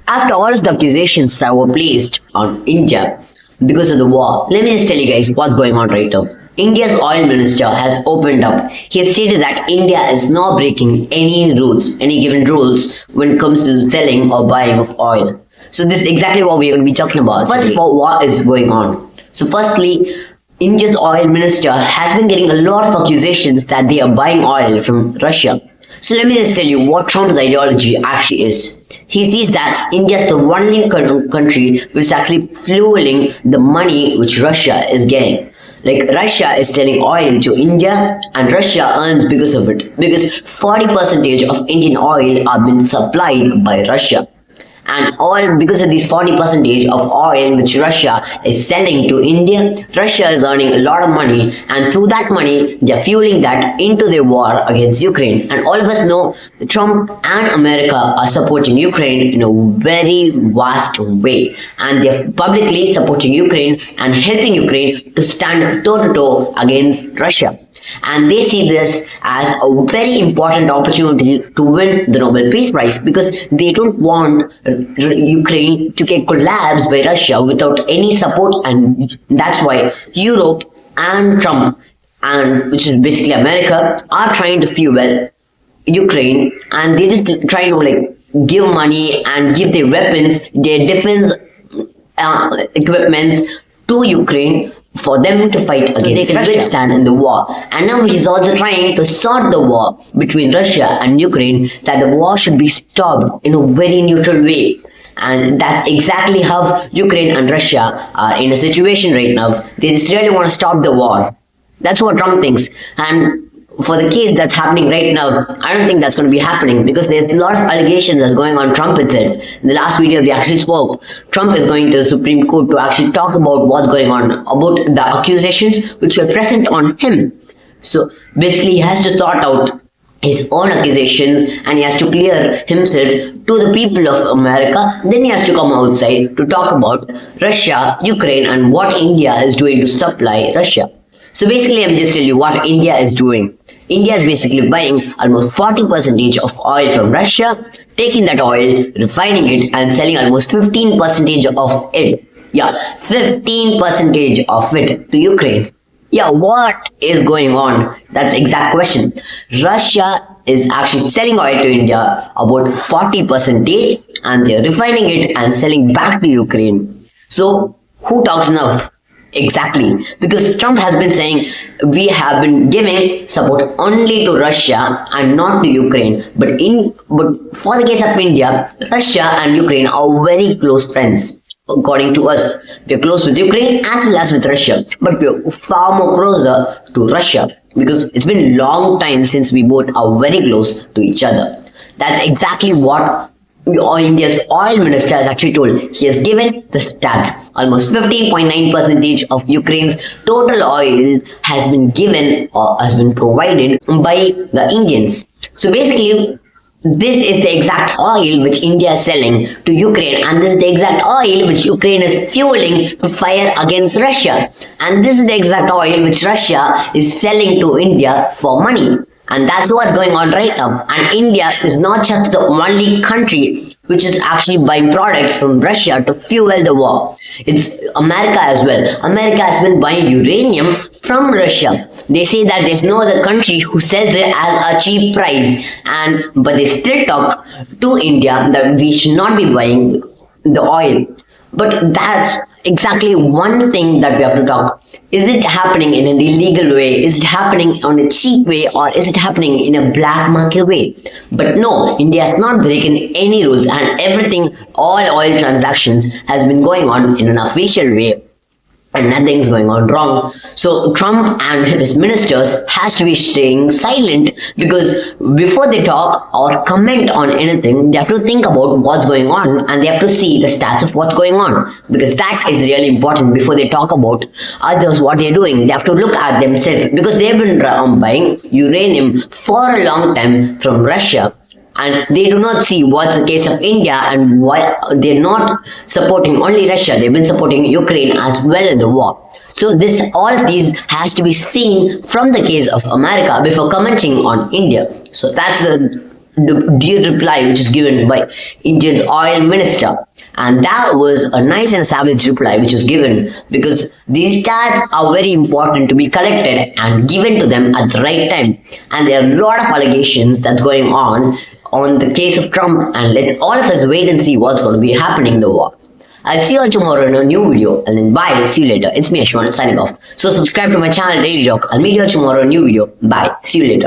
After all of the accusations that were placed on India because of the war, let me just tell you guys what's going on right now. India's oil minister has opened up. He has stated that India is not breaking any rules, any given rules when it comes to selling or buying of oil. So this is exactly what we're going to be talking about. First of all, what is going on? So firstly, India's oil minister has been getting a lot of accusations that they are buying oil from Russia. So let me just tell you what Trump's ideology actually is. He sees that India is the only country which is actually fueling the money which Russia is getting. Like Russia is selling oil to India and Russia earns because of it. Because 40% of Indian oil are being supplied by Russia. And all because of these 40% of oil which Russia is selling to India, Russia is earning a lot of money, and through that money they are fueling that into the war against Ukraine. And all of us know Trump and America are supporting Ukraine in a very vast way, and they are publicly supporting Ukraine and helping Ukraine to stand toe to toe against Russia. And they see this as a very important opportunity to win the Nobel Peace Prize, because they don't want Ukraine to get collapsed by Russia without any support. And that's why Europe and Trump, and which is basically America, are trying to fuel Ukraine, and they just try to give money and give their weapons, their defense equipments to Ukraine for them to fight against, so they can withstand in the war. And now he's also trying to start the war between Russia and Ukraine, that the war should be stopped in a very neutral way. And that's exactly how Ukraine and Russia are in a situation right now. They just really want to stop the war. That's what Trump thinks. And for the case that's happening right now, I don't think that's going to be happening, because there's a lot of allegations that's going on Trump itself. In the last video we actually spoke, Trump is going to the Supreme Court to actually talk about what's going on, about the accusations which were present on him. So basically he has to sort out his own accusations, and he has to clear himself to the people of America. Then he has to come outside to talk about Russia, Ukraine, and what India is doing to supply Russia. So basically, let me just tell you what India is doing. India is basically buying almost 40% of oil from Russia, taking that oil, refining it, and selling almost 15% of it. Yeah, 15% of it to Ukraine. Yeah, what is going on? That's the exact question. Russia is actually selling oil to India about 40%, and they're refining it and selling back to Ukraine. So who talks enough? Exactly, because Trump has been saying we have been giving support only to Russia and not to Ukraine. But for the case of India, Russia and Ukraine are very close friends. According to us, we are close with Ukraine as well as with Russia, but we are far more closer to Russia, because it's been a long time since we both are very close to each other. That's exactly what India's oil minister has actually told. He has given the stats. Almost 15.9% of Ukraine's total oil has been given or has been provided by the Indians. So basically, this is the exact oil which India is selling to Ukraine, and this is the exact oil which Ukraine is fueling to fire against Russia. And this is the exact oil which Russia is selling to India for money. And that's what's going on right now. And India is not just the only country which is actually buying products from Russia to fuel the war. It's America as well. America has been buying uranium from Russia. They say that there's no other country who sells it as a cheap price, but they still talk to India that we should not be buying the oil. But that's exactly one thing that we have to talk. Is it happening in an illegal way? Is it happening on a cheap way? Or is it happening in a black market way? But no, India has not broken any rules, and everything, all oil transactions has been going on in an official way, and nothing's going on wrong. So Trump and his ministers has to be staying silent, because before they talk or comment on anything, they have to think about what's going on, and they have to see the stats of what's going on, because that is really important. Before they talk about others, what they're doing, they have to look at themselves, because they've been buying uranium for a long time from Russia. And they do not see what's the case of India, and why they're not supporting only Russia. They've been supporting Ukraine as well in the war. So all of these has to be seen from the case of America before commenting on India. So that's the the dear reply which is given by India's oil minister. And that was a nice and savage reply which was given, because these stats are very important to be collected and given to them at the right time. And there are a lot of allegations that's going on the case of Trump, and let all of us wait and see what's going to be happening in the war. I'll see you all tomorrow in a new video, and then bye, see you later. It's me Ashwan signing off. So subscribe to my channel Daily Talk. I'll meet you all tomorrow in a new video. Bye, see you later.